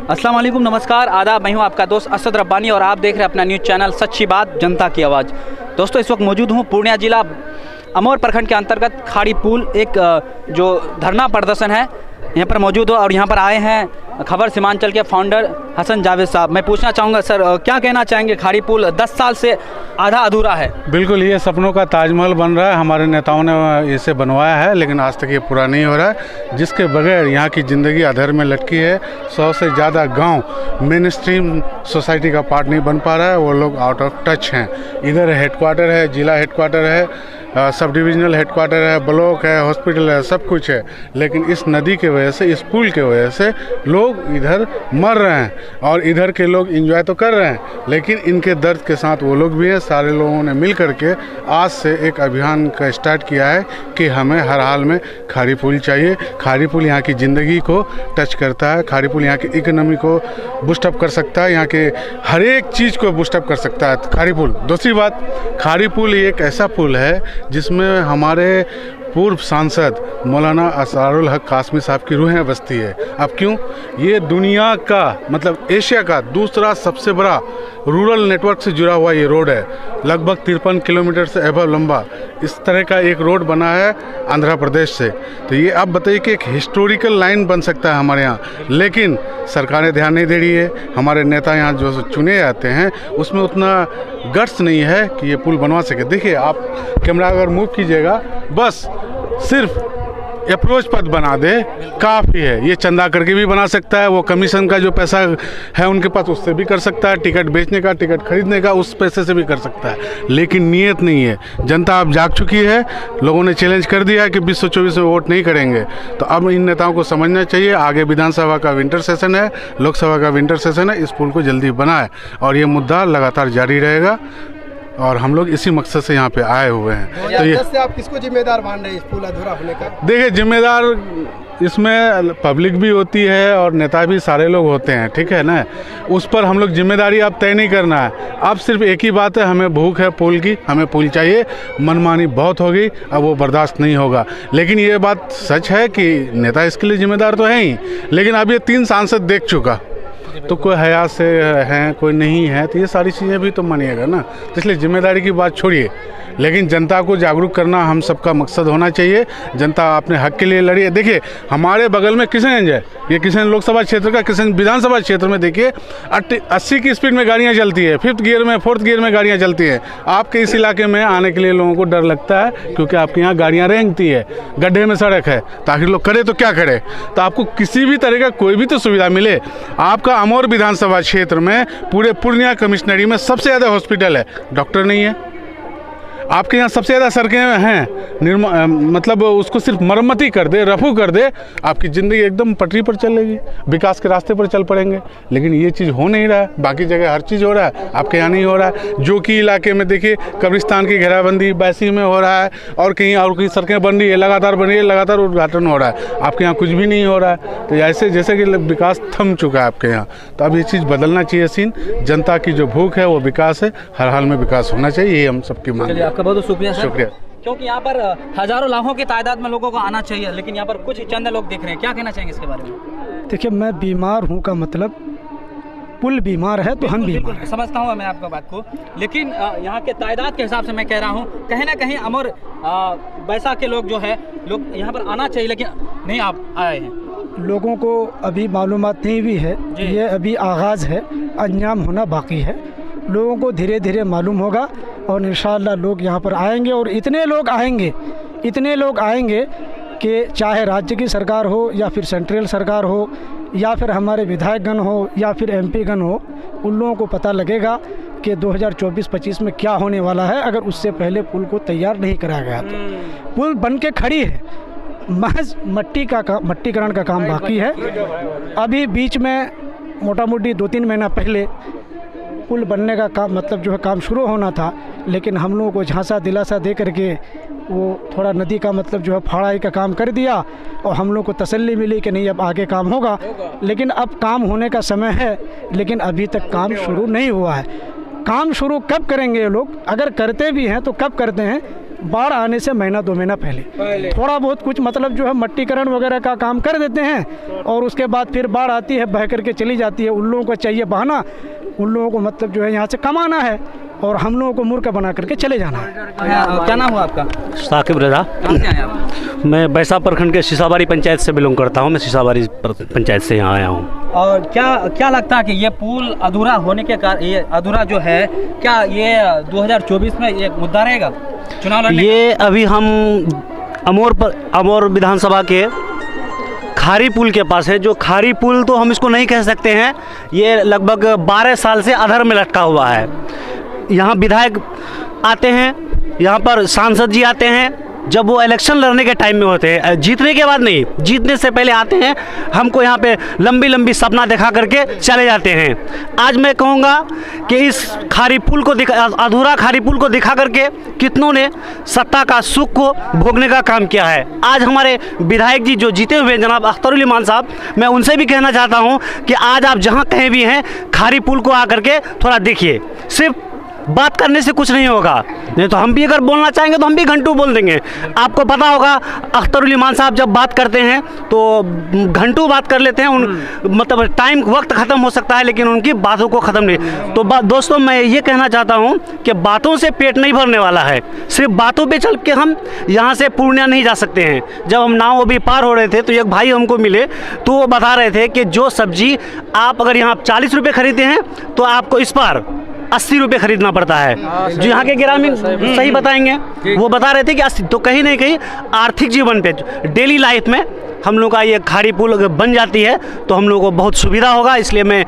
अस्सलाम वालेकुम, नमस्कार, आदाब। मैं हूं आपका दोस्त असद रब्बानी और आप देख रहे हैं अपना न्यूज़ चैनल सच्ची बात जनता की आवाज़। दोस्तों, इस वक्त मौजूद हूं पूर्णिया जिला अमोर प्रखंड के अंतर्गत खाड़ी पुल एक जो धरना प्रदर्शन है यहाँ पर मौजूद हो और यहाँ पर आए हैं खबर सीमांचल के फाउंडर हसन जावेद साहब। मैं पूछना चाहूँगा सर, क्या कहना चाहेंगे? खाड़ी पुल 10 साल से आधा अधूरा है। बिल्कुल, ये सपनों का ताजमहल बन रहा है। हमारे नेताओं ने इसे बनवाया है लेकिन आज तक ये पूरा नहीं हो रहा है, जिसके बगैर यहाँ की ज़िंदगी अधर में लटकी है। 100 से ज़्यादा गांव मेन स्ट्रीम सोसाइटी का पार्ट नहीं बन पा रहा है, वो लोग आउट ऑफ टच हैं। इधर हेडक्वार्टर है, जिला हेडक्वार्टर है, सब डिविजनल हेडक्वार्टर है, ब्लॉक है, हॉस्पिटल है, सब कुछ है, लेकिन इस नदी के वजह से, इस पुल के वजह से लोग इधर मर रहे हैं और इधर के लोग एंजॉय तो कर रहे हैं, लेकिन इनके दर्द के साथ वो लोग भी हैं। सारे लोगों ने मिल करके आज से एक अभियान का स्टार्ट किया है कि हमें हर हाल में खाड़ी पुल चाहिए। खाड़ी पुल यहाँ की ज़िंदगी को टच करता है, खाड़ी पुल यहाँ की इकोनॉमी को बूस्टअप कर सकता है, यहाँ के हर एक चीज़ को बूस्टअप कर सकता है खाड़ी पुल। दूसरी बात, खाड़ी पुल एक ऐसा पुल है जिसमें हमारे पूर्व सांसद मौलाना असरारुल हक कासमी साहब की रूहें बसती है। अब क्यों? ये दुनिया का मतलब एशिया का दूसरा सबसे बड़ा रूरल नेटवर्क से जुड़ा हुआ ये रोड है, लगभग 53 किलोमीटर से एबव लंबा। इस तरह का एक रोड बना है आंध्र प्रदेश से, तो ये आप बताइए कि एक हिस्टोरिकल लाइन बन सकता है हमारे यहाँ, लेकिन सरकारें ध्यान नहीं दे रही है। हमारे नेता यहाँ जो चुने जाते हैं उसमें उतना गट्स नहीं है कि ये पुल बनवा सके। देखिए, आप कैमरा अगर मूव कीजिएगा, बस सिर्फ अप्रोच पथ बना दे काफ़ी है। ये चंदा करके भी बना सकता है, वो कमीशन का जो पैसा है उनके पास उससे भी कर सकता है, टिकट बेचने का, टिकट खरीदने का, उस पैसे से भी कर सकता है, लेकिन नीयत नहीं है। जनता अब जाग चुकी है, लोगों ने चैलेंज कर दिया है कि 2024 में वोट नहीं करेंगे। तो अब इन नेताओं को समझना चाहिए, आगे विधानसभा का विंटर सेशन है, लोकसभा का विंटर सेशन है, इस पुल को जल्दी बनाए और ये मुद्दा लगातार जारी रहेगा और हम लोग इसी मकसद से यहाँ पे आए हुए हैं। तो ये से आप किसको जिम्मेदार मान रहे हैं इस पुल अधूरा होने का? देखिए, जिम्मेदार इसमें पब्लिक भी होती है और नेता भी सारे लोग होते हैं, ठीक है ना। उस पर हम लोग जिम्मेदारी अब तय नहीं करना है। अब सिर्फ एक ही बात है, हमें भूख है पुल की, हमें पुल चाहिए। मनमानी बहुत हो गई, अब वो बर्दाश्त नहीं होगा। लेकिन ये बात सच है कि नेता इसके लिए जिम्मेदार तो है ही, लेकिन अब ये 3 सांसद देख चुका, तो कोई हया से हैं, कोई नहीं है, तो ये सारी चीज़ें भी तो मानिएगा ना। तो इसलिए जिम्मेदारी की बात छोड़िए, लेकिन जनता को जागरूक करना हम सबका मकसद होना चाहिए। जनता अपने हक के लिए लड़ी है। देखिए, हमारे बगल में किशनगंज है, ये किशनगंज लोकसभा क्षेत्र का, किशनगंज विधानसभा क्षेत्र में देखिए 80 की स्पीड में गाड़ियाँ चलती है, 5th गियर में, 4th गियर में गाड़ियाँ चलती हैं। आपके इस इलाके में आने के लिए लोगों को डर लगता है, क्योंकि आपके यहाँ गाड़ियाँ रेंगती है, गड्ढे में सड़क है, तो आखिर लोग करे तो क्या करे। तो आपको किसी भी तरह का कोई भी तो सुविधा मिले। आपका अमोर विधानसभा क्षेत्र में पूरे पूर्णिया कमिश्नरी में सबसे ज़्यादा हॉस्पिटल है, डॉक्टर नहीं है। आपके यहाँ सबसे ज़्यादा सड़कें हैं, मतलब उसको सिर्फ मरम्मती कर दे, रफू कर दे, आपकी ज़िंदगी एकदम पटरी पर चलेगी, विकास के रास्ते पर चल पड़ेंगे। लेकिन ये चीज़ हो नहीं रहा है। बाकी जगह हर चीज़ हो रहा है, आपके यहाँ नहीं हो रहा है। जो कि इलाके में देखिए कब्रिस्तान की घेराबंदी बैसी में हो रहा है और कहीं सड़कें बन रही है, लगातार बन रही है, लगातार उद्घाटन हो रहा है, आपके यहाँ कुछ भी नहीं हो रहा है। तो ऐसे जैसे कि विकास थम चुका है आपके यहाँ। तो अब ये चीज़ बदलना चाहिए सीन। जनता की जो भूख है वो विकास है, हर हाल में विकास होना चाहिए, ये हम सबकी मांग है। बहुत शुक्रिया सर। शुक्रिया। क्योंकि यहाँ पर हजारों लाखों की तादाद में लोगों को आना चाहिए, लेकिन यहाँ पर कुछ चंद लोग दिख रहे हैं। क्या कहना चाहेंगे इसके बारे में? देखिए, मैं बीमार हूँ का मतलब पुल बीमार है तो हम बीमार हैं। समझता हूँ मैं आपका बात को, लेकिन यहाँ के तादाद के हिसाब से मैं कह रहा हूँ, कहीं ना कहीं अमर बैसा के लोग जो है, लोग यहाँ पर आना चाहिए, लेकिन नहीं आप आए हैं। लोगों को अभी मालूमात नहीं भी है, ये अभी आगाज़ है, अंजाम होना बाकी है। लोगों को धीरे धीरे मालूम होगा और इंशाअल्लाह लोग यहाँ पर आएंगे और इतने लोग आएंगे कि चाहे राज्य की सरकार हो या फिर सेंट्रल सरकार हो या फिर हमारे विधायकगण हो या फिर MP गण हो, उन लोगों को पता लगेगा कि 2024-25 में क्या होने वाला है, अगर उससे पहले पुल को तैयार नहीं कराया गया तो। पुल बन के खड़ी है, महज मट्टीकरण का काम बाकी है। अभी बीच में मोटा मोटी 2-3 महीना पहले पुल बनने का काम मतलब जो है काम शुरू होना था, लेकिन हम लोगों को झांसा दिलासा दे करके वो थोड़ा नदी का मतलब जो है फाड़ाई का काम कर दिया और हम लोग को तसल्ली मिली कि नहीं अब आगे काम होगा। लेकिन अब काम होने का समय है, लेकिन अभी तक काम शुरू नहीं हुआ है। काम शुरू कब करेंगे ये लोग? अगर करते भी हैं तो कब करते हैं बाढ़ आने से महीना 2 महीना पहले थोड़ा बहुत कुछ मतलब जो है मट्टीकरण वगैरह का काम कर देते हैं और उसके बाद फिर बाढ़ आती है, बह करके चली जाती है। उन लोगों को चाहिए बहाना, उन लोगों को मतलब जो है यहाँ से कमाना है और हम लोगों को मूर्ख बना करके चले जाना है। क्या नाम हुआ आपका? साकिब रजा। कहाँ से आए आप? मैं बैसा प्रखंड के शीशाबाड़ी पंचायत से बिलोंग करता हूँ। मैं शीशाबाड़ी पंचायत से यहाँ आया हूँ। और क्या लगता है कि ये पुल अधूरा होने के कारण, ये अधूरा जो है, क्या ये 2024 में एक मुद्दा रहेगा चुनाव लड़ने? ये अभी हम अमोर विधानसभा के खारी पुल के पास है। जो खारी पुल तो हम इसको नहीं कह सकते हैं, ये लगभग 12 साल से अधर में लटका हुआ है। यहाँ विधायक आते हैं, यहाँ पर सांसद जी आते हैं जब वो इलेक्शन लड़ने के टाइम में होते हैं, जीतने के बाद नहीं, जीतने से पहले आते हैं, हमको यहाँ पे लंबी लंबी सपना दिखा करके चले जाते हैं। आज मैं कहूँगा कि इस खारी पुल को अधूरा खारी पुल को दिखा करके कितनों ने सत्ता का सुख को भोगने का काम किया है। आज हमारे विधायक जी जो जीते हुए जनाब अख्तरुल ईमान साहब, मैं उनसे भी कहना चाहता हूँ कि आज आप जहाँ कहीं भी हैं, खारी पुल को आकर के थोड़ा देखिए। सिर्फ बात करने से कुछ नहीं होगा, नहीं तो हम भी अगर बोलना चाहेंगे तो हम भी घंटों बोल देंगे। आपको पता होगा अख्तरुल ईमान साहब जब बात करते हैं तो घंटों बात कर लेते हैं। मतलब टाइम वक्त ख़त्म हो सकता है लेकिन उनकी बातों को ख़त्म नहीं। तो दोस्तों मैं ये कहना चाहता हूँ कि बातों से पेट नहीं भरने वाला है। सिर्फ बातों पे चल के हम यहाँ से पूर्णिया नहीं जा सकते हैं। जब हम नाव अभी पार हो रहे थे तो एक भाई हमको मिले तो वो बता रहे थे कि जो सब्जी आप अगर यहाँ 40 रुपये खरीदते हैं तो आपको इस पार 80 रुपये खरीदना पड़ता है। जो यहाँ के ग्रामीण सही बताएंगे, वो बता रहे थे कि 80। तो कहीं ना कहीं आर्थिक जीवन पे, डेली लाइफ में हम लोग का ये खाड़ी पुल अगर बन जाती है तो हम लोगों को बहुत सुविधा होगा। इसलिए मैं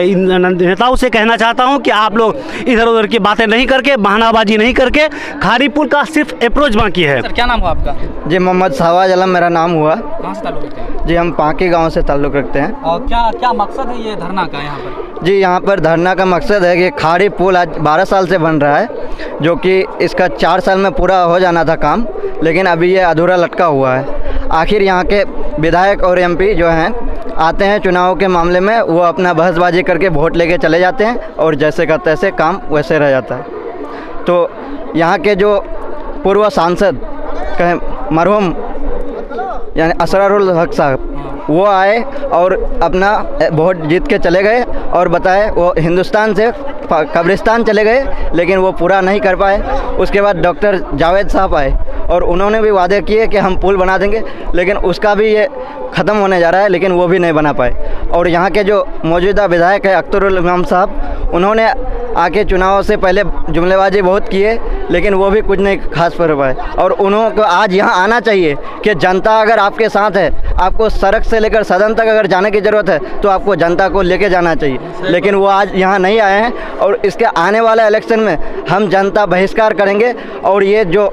इन नेताओं से कहना चाहता हूँ कि आप लोग इधर उधर की बातें नहीं करके, बहानाबाजी नहीं करके, खाड़ी पुल का सिर्फ अप्रोच बाकी है। सर क्या नाम हुआ आपका? जी मोहम्मद शहबाज आलम मेरा नाम हुआ। कहाँ से ताल्लुक रखते हैं? जी हम पांकी गांव से ताल्लुक़ रखते हैं। और क्या मकसद है ये धरना का यहाँ पर? जी यहाँ पर धरना का मकसद है कि खाड़ी पुल आज 12 साल से बन रहा है, जो कि इसका 4 साल में पूरा हो जाना था काम, लेकिन अभी ये अधूरा लटका हुआ है। आखिर यहाँ के विधायक और एमपी जो हैं आते हैं चुनाव के मामले में, वो अपना बहसबाजी करके वोट लेके चले जाते हैं और जैसे का तैसे काम वैसे रह जाता है। तो यहाँ के जो पूर्व सांसद कहें मरहूम यानी असरारुल हक साहब, वो आए और अपना वोट जीत के चले गए और बताए वो हिंदुस्तान से कब्रिस्तान चले गए, लेकिन वो पूरा नहीं कर पाए। उसके बाद डॉक्टर जावेद साहब आए और उन्होंने भी वादे किए कि हम पुल बना देंगे, लेकिन उसका भी ये ख़त्म होने जा रहा है, लेकिन वो भी नहीं बना पाए। और यहाँ के जो मौजूदा विधायक है अख्तरुल ईमान साहब, उन्होंने आके चुनाव से पहले जुमलेबाजी बहुत किए, लेकिन वो भी कुछ नहीं खास कर पाए। और उन्होंने को आज यहाँ आना चाहिए कि जनता अगर आपके साथ है, आपको सड़क से लेकर सदन तक अगर जाने की ज़रूरत है तो आपको जनता को लेके जाना चाहिए, लेकिन वो आज यहाँ नहीं आए हैं। और इसके आने वाले इलेक्शन में हम जनता बहिष्कार करेंगे और ये जो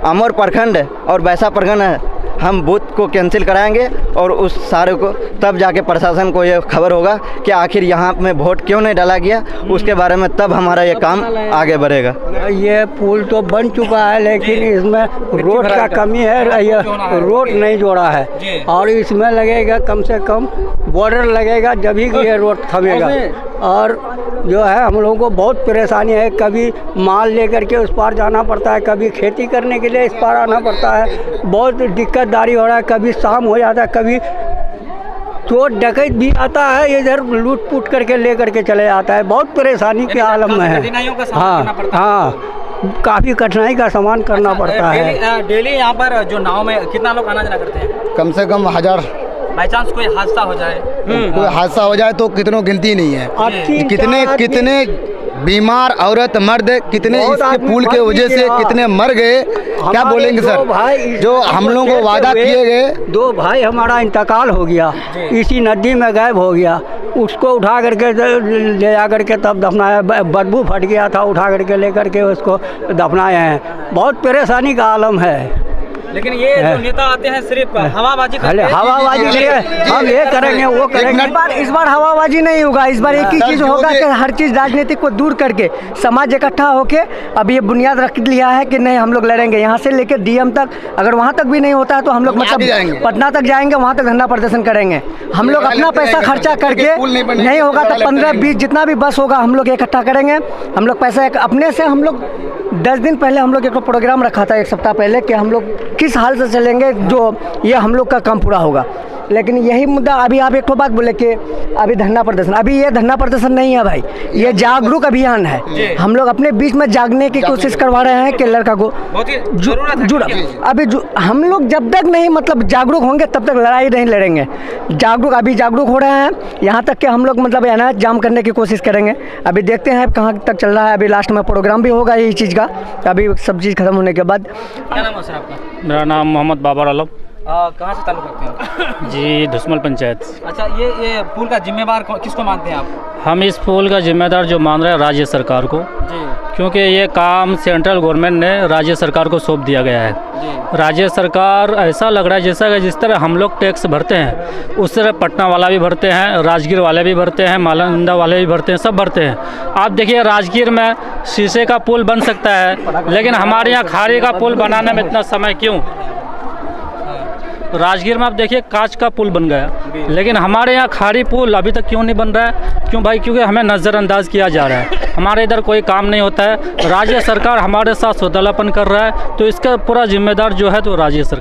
अमोर प्रखंड है और बैसा प्रखंड है, हम बूथ को कैंसिल कराएंगे और उस सारे को तब जाके प्रशासन को ये खबर होगा कि आखिर यहाँ में वोट क्यों नहीं डाला गया, उसके बारे में तब हमारा ये काम आगे बढ़ेगा। ये पुल तो बन चुका है लेकिन इसमें रोड का कमी है, ये रोड नहीं जोड़ा है और इसमें लगेगा कम से कम बॉर्डर लगेगा जब ही ये रोड थमेगा। और जो है हम लोगों को बहुत परेशानी है, कभी माल लेकर के उस पार जाना पड़ता है, कभी खेती करने के लिए इस पार आना पड़ता है, बहुत दिक्कतदारी हो रहा है। कभी शाम हो जाता है, कभी चोर डकैत भी आता है, इधर लूट पुट करके ले करके चले जाता है। बहुत परेशानी के आलम में है। हाँ, काफ़ी कठिनाई का सामना करना पड़ता है। डेली यहाँ पर जो नाव में कितना लोग आना जाना करते हैं? कम से कम 1000। बाई चांस कोई हादसा हो जाए, कोई हादसा हो जाए तो कितनों गिनती नहीं है। कितने बीमार औरत मर्द कितने इसके पुल के वजह से कितने मर गए, क्या बोलेंगे सर। जो हम लोगों को वादा किए गए, 2 भाई हमारा इंतकाल हो गया, इसी नदी में गायब हो गया। उसको उठा करके ले जा करके तब दफनाया, बदबू फट गया था, उठा करके ले करके उसको दफनाए हैं। बहुत परेशानी का आलम है। लेकिन ये जो नेता आते हैं सिर्फ हवाबाजी करते हैं। हवाबाजी हम ये करेंगे वो करेंगे। इस बार हवाबाजी नहीं होगा। इस बार एक ही चीज़ होगा कि हर चीज़ राजनीतिक को दूर करके समाज इकट्ठा होके अब ये बुनियाद रख लिया है कि नहीं हम लोग लड़ेंगे यहाँ से लेकर डीएम तक। अगर वहाँ तक भी नहीं होता है तो हम लोग मतलब पटना तक जाएंगे, वहाँ तक धरना प्रदर्शन करेंगे। हम लोग अपना पैसा खर्चा करके, नहीं होगा तो 15-20 जितना भी बस होगा हम लोग इकट्ठा करेंगे। हम लोग पैसा अपने से हम लोग 10 दिन पहले हम लोग एक प्रोग्राम रखा था, एक सप्ताह पहले, कि हम लोग किस हाल से चलेंगे जो ये हम लोग का काम पूरा होगा। लेकिन यही मुद्दा, अभी आप एक तो बात बोले कि अभी धरना प्रदर्शन, अभी ये धरना प्रदर्शन नहीं है भाई, ये जागरूक अभियान है। हम लोग अपने बीच में जागने की कोशिश करवा रहे हैं कि लड़का को जुड़ा। अभी हम लोग जब तक नहीं मतलब जागरूक होंगे तब तक लड़ाई नहीं लड़ेंगे। अभी जागरूक हो रहे हैं, यहाँ तक कि हम लोग मतलब है ना जाम करने की कोशिश करेंगे। अभी देखते हैं कहाँ तक चल रहा है। अभी लास्ट में प्रोग्राम भी होगा यही चीज़ का, अभी सब चीज़ खत्म होने के बाद। क्या नाम है सर आपका? मेरा नाम मोहम्मद बाबर आलम। कहाँ से ताल्लुक़ रखते हैं? जी, धुसमल पंचायत। अच्छा, ये पुल का जिम्मेवार किसको मानते हैं आप? हम इस पुल का जिम्मेदार जो मान रहे हैं राज्य सरकार को, क्योंकि ये काम सेंट्रल गवर्नमेंट ने राज्य सरकार को सौंप दिया गया है। राज्य सरकार ऐसा लग रहा है जैसा कि जिस तरह हम लोग टैक्स भरते हैं उस तरह पटना वाला भी भरते हैं, राजगीर वाले भी भरते हैं, नालंदा वाले भी भरते हैं, सब भरते हैं। आप देखिए राजगीर में शीशे का पुल बन सकता है, लेकिन हमारे यहाँ खाड़ी का पुल बनाने में इतना समय क्यों? राजगीर में आप देखिए कांच का पुल बन गया, लेकिन हमारे यहाँ खाड़ी पुल अभी तक क्यों नहीं बन रहा है? क्यों भाई? क्योंकि हमें नज़रअंदाज किया जा रहा है, हमारे इधर कोई काम नहीं होता है। राज्य सरकार हमारे साथ सौतेलापन कर रहा है, तो इसका पूरा जिम्मेदार जो है तो राज्य सरकार।